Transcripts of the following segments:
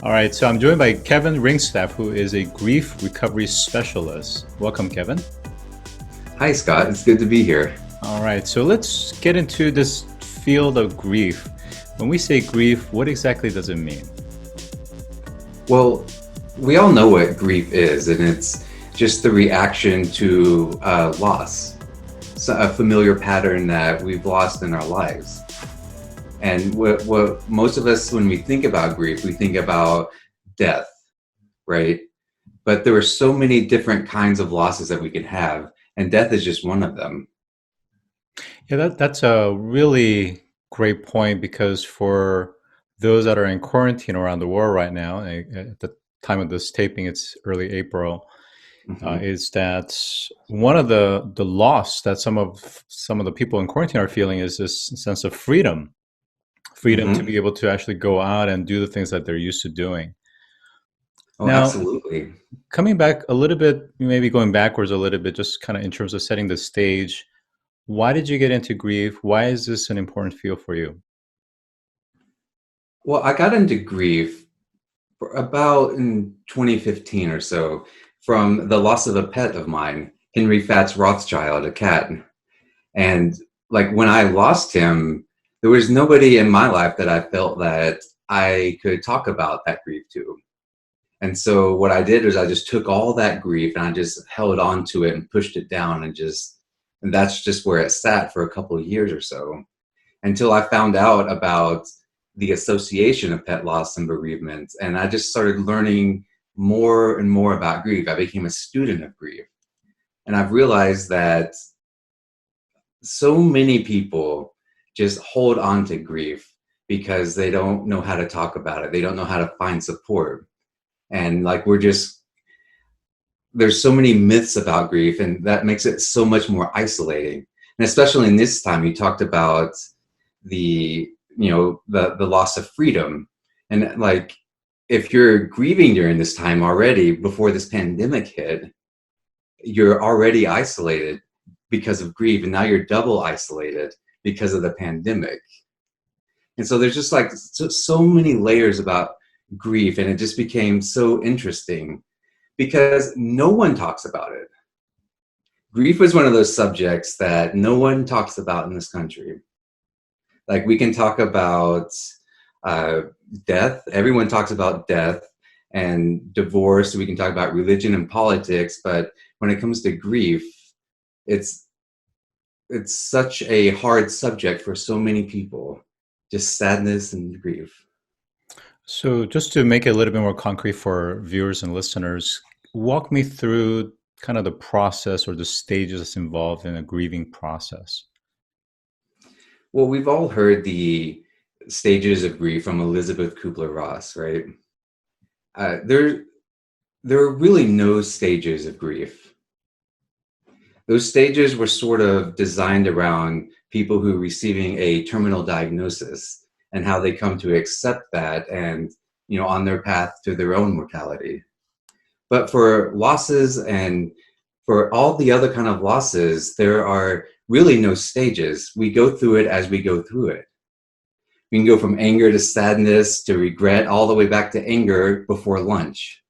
All right, so I'm joined by Kevin Ringstaff, who is a grief recovery specialist. Welcome, Kevin. Hi, Scott. It's good to be here. All right, so let's get into this field of grief. When we say grief, what exactly does it mean? Well, we all know what grief is, and it's just the reaction to loss, so a familiar pattern that we've lost in our lives. And what most of us, when we think about grief, we think about death, right? But there are so many different kinds of losses that we can have, and death is just one of them. Yeah, that's a really great point because for those that are in quarantine around the world right now, at the time of this taping, it's early April, Hmm. is that one of the loss that some of the people in quarantine are feeling is this sense of freedom to Hmm. be able to actually go out and do the things that they're used to doing. Oh, Now, absolutely. coming back a little bit, maybe going backwards a little bit, just kind of in terms of setting the stage, why did you get into grief? Why is this an important field for you? Well, I got into grief about in 2015 or so from the loss of a pet of mine, Henry Fats Rothschild, a cat. And like when I lost him, there was nobody in my life that I felt that I could talk about that grief to. And so what I did was I just took all that grief and I just held on to it and pushed it down and that's just where it sat for a couple of years or so until I found out about the association of pet loss and bereavement. And I just started learning more and more about grief. I became a student of grief. And I've realized that so many people just hold on to grief because they don't know how to talk about it. They don't know how to find support. And like there's so many myths about grief, and that makes it so much more isolating. And especially in this time, you talked about the loss of freedom. And like if you're grieving during this time already before this pandemic hit, you're already isolated because of grief, and now you're double isolated because of the pandemic. And so there's just like so many layers about grief, and it just became so interesting because no one talks about it. Grief is one of those subjects that no one talks about in this country. Like we can talk about uh, death. Everyone talks about death and divorce. We can talk about religion and politics, but when it comes to grief, it's it's such a hard subject for so many people. Just sadness and grief. So, just to make it a little bit more concrete for viewers and listeners, walk me through kind of the process or the stages that's involved in a grieving process. Well, we've all heard the stages of grief from Elizabeth Kubler-Ross, right? Uh, there, there are really no stages of grief. Those stages were sort of designed around people who are receiving a terminal diagnosis and how they come to accept that and, on their path to their own mortality. But for losses and for all the other kind of losses, there are really no stages. We go through it as we go through it. We can go from anger to sadness to regret all the way back to anger before lunch.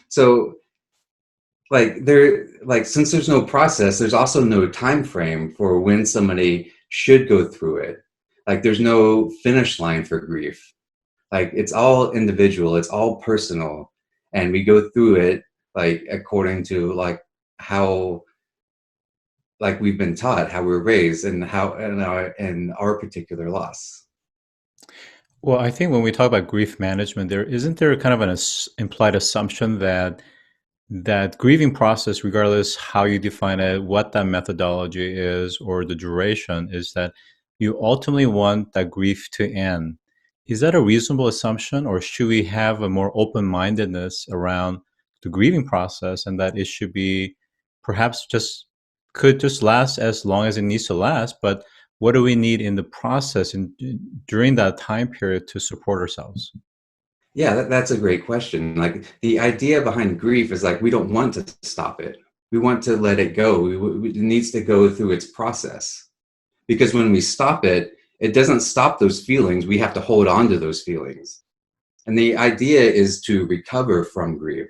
So since there's no process, there's also no time frame for when somebody should go through it. Like there's no finish line for grief. Like it's all individual, it's all personal, and we go through it like according to like how like we've been taught, how we're raised, and how and our particular loss. Well, I think when we talk about grief management, there kind of an implied assumption that grieving process, regardless how you define it, what that methodology is, or the duration, is that you ultimately want that grief to end. Is that a reasonable assumption, or should we have a more open-mindedness around the grieving process, and that it should be perhaps could just last as long as it needs to last, but what do we need in the process and during that time period to support ourselves? Yeah, that's a great question. Like the idea behind grief is like we don't want to stop it. We want to let it go. It needs to go through its process. Because when we stop it, it doesn't stop those feelings. We have to hold on to those feelings. And the idea is to recover from grief,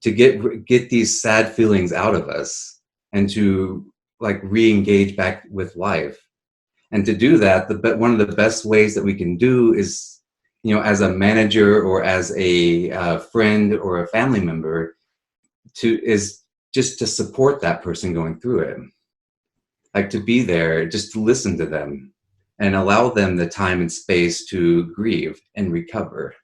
to get these sad feelings out of us, and to like re-engage back with life. And to do that, one of the best ways that we can do is, as a manager or as a friend or a family member, is just to support that person going through it. Like to be there, just to listen to them and allow them the time and space to grieve and recover.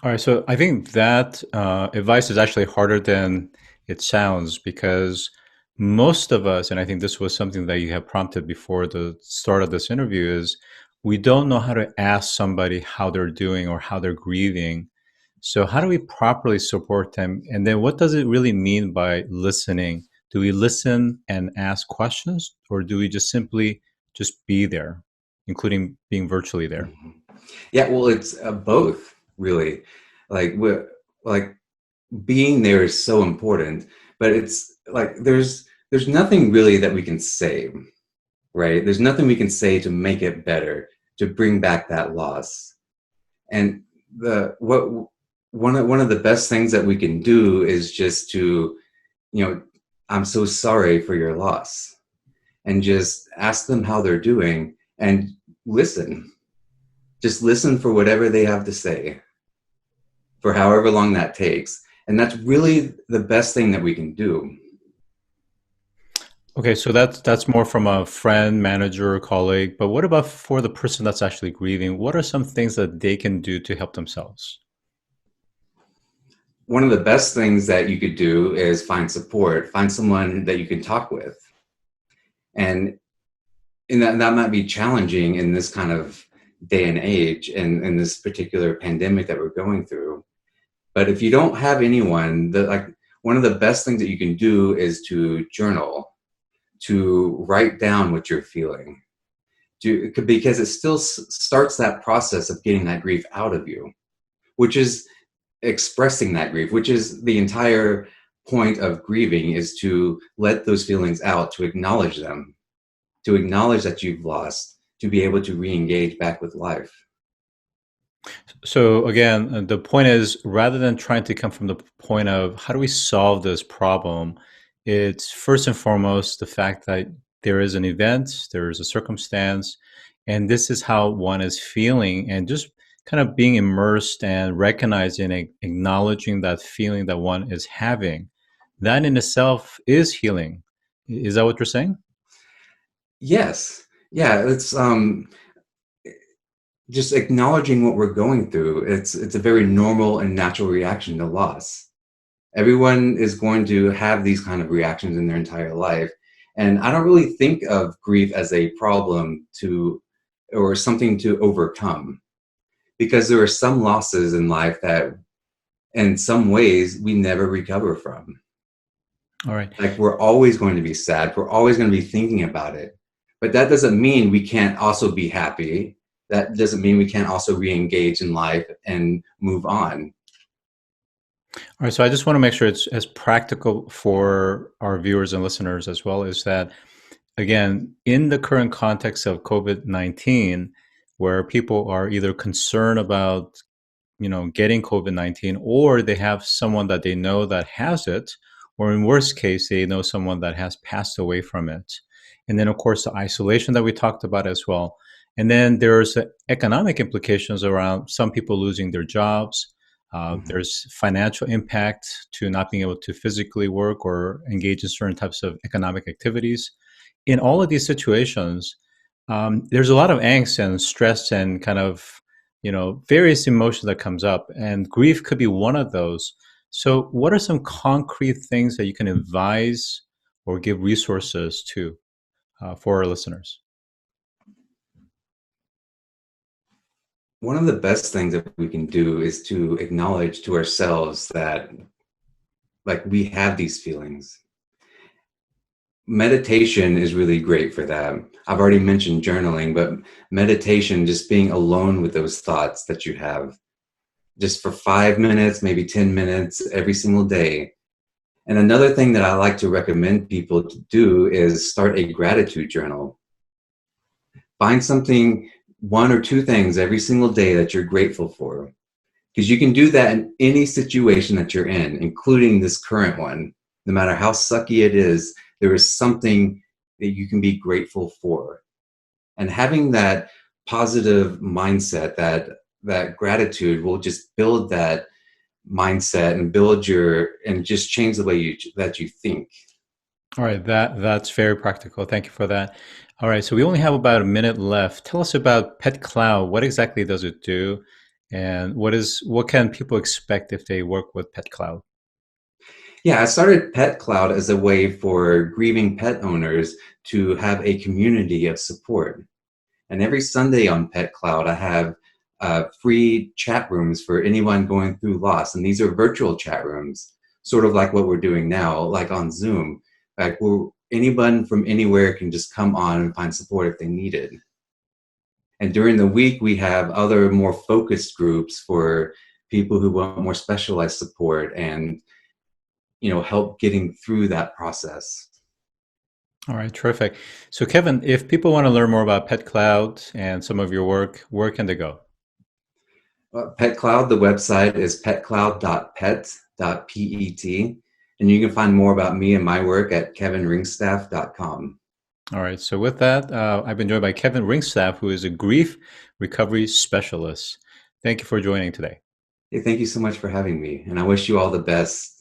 All right, so I think that advice is actually harder than it sounds, because most of us, and I think this was something that you have prompted before the start of this interview, is we don't know how to ask somebody how they're doing or how they're grieving. So how do we properly support them? And then what does it really mean by listening? Do we listen and ask questions, or do we just simply just be there, including being virtually there? Mhm. Yeah, well, it's both, really. Like being there is so important, but it's like there's nothing really that we can say, right? There's nothing we can say to make it better, to bring back that loss. And the what one of the best things that we can do is just to, I'm so sorry for your loss, and just ask them how they're doing and listen. Just listen for whatever they have to say, for however long that takes. And that's really the best thing that we can do. Okay, so that's more from a friend, manager, colleague. But what about for the person that's actually grieving? What are some things that they can do to help themselves? One of the best things that you could do is find support, find someone that you can talk with. And that might be challenging in this kind of day and age, and in this particular pandemic that we're going through. But if you don't have anyone, one of the best things that you can do is to journal, to write down what you're feeling, because it still starts that process of getting that grief out of you, which is expressing that grief, which is the entire point of grieving, is to let those feelings out, to acknowledge them, to acknowledge that you've lost, to be able to re-engage back with life. So again, the point is, rather than trying to come from the point of how do we solve this problem, it's first and foremost the fact that there is an event, there is a circumstance, and this is how one is feeling, and just kind of being immersed and recognizing and acknowledging that feeling that one is having. That in itself is healing. Is that what you're saying? Yes. Yeah, it's just acknowledging what we're going through. It's a very normal and natural reaction to loss. Everyone is going to have these kind of reactions in their entire life. And I don't really think of grief as a problem or something to overcome, because there are some losses in life that in some ways we never recover from. All right. Like, we're always going to be sad. We're always going to be thinking about it. But that doesn't mean we can't also be happy. That doesn't mean we can't also re-engage in life and move on. All right, so I just want to make sure it's as practical for our viewers and listeners as well, is that, again, in the current context of COVID-19, where people are either concerned about, getting COVID-19, or they have someone that they know that has it, or in worst case, they know someone that has passed away from it. And then, of course, the isolation that we talked about as well. And then there's the economic implications around some people losing their jobs. Mhm. There's financial impact to not being able to physically work or engage in certain types of economic activities. In all of these situations, there's a lot of angst and stress and kind of, various emotions that comes up, and grief could be one of those. So what are some concrete things that you can advise or give resources to for our listeners? One of the best things that we can do is to acknowledge to ourselves that, like, we have these feelings. Meditation is really great for that. I've already mentioned journaling, but meditation, just being alone with those thoughts that you have, just for 5 minutes, maybe 10 minutes every single day. And another thing that I like to recommend people to do is start a gratitude journal. Find something one or two things every single day that you're grateful for. Because you can do that in any situation that you're in, including this current one. No matter how sucky it is, there is something that you can be grateful for. And having that positive mindset, that gratitude will just build that mindset and just change the way that you think. All right, that's very practical. Thank you for that. All right, so we only have about a minute left. Tell us about PetCloud. What exactly does it do? And what can people expect if they work with PetCloud? Yeah, I started PetCloud as a way for grieving pet owners to have a community of support. And every Sunday on PetCloud, I have free chat rooms for anyone going through loss. And these are virtual chat rooms, sort of like what we're doing now, like on Zoom. Like anyone from anywhere can just come on and find support if they need it. And during the week, we have other more focused groups for people who want more specialized support and help getting through that process. All right, terrific. So Kevin, if people want to learn more about PetCloud and some of your work, where can they go? PetCloud, the website is petcloud.pet.pet, and you can find more about me and my work at kevinringstaff.com. All right, so with that, I've been joined by Kevin Ringstaff, who is a grief recovery specialist. Thank you for joining today. Hey, thank you so much for having me, and I wish you all the best.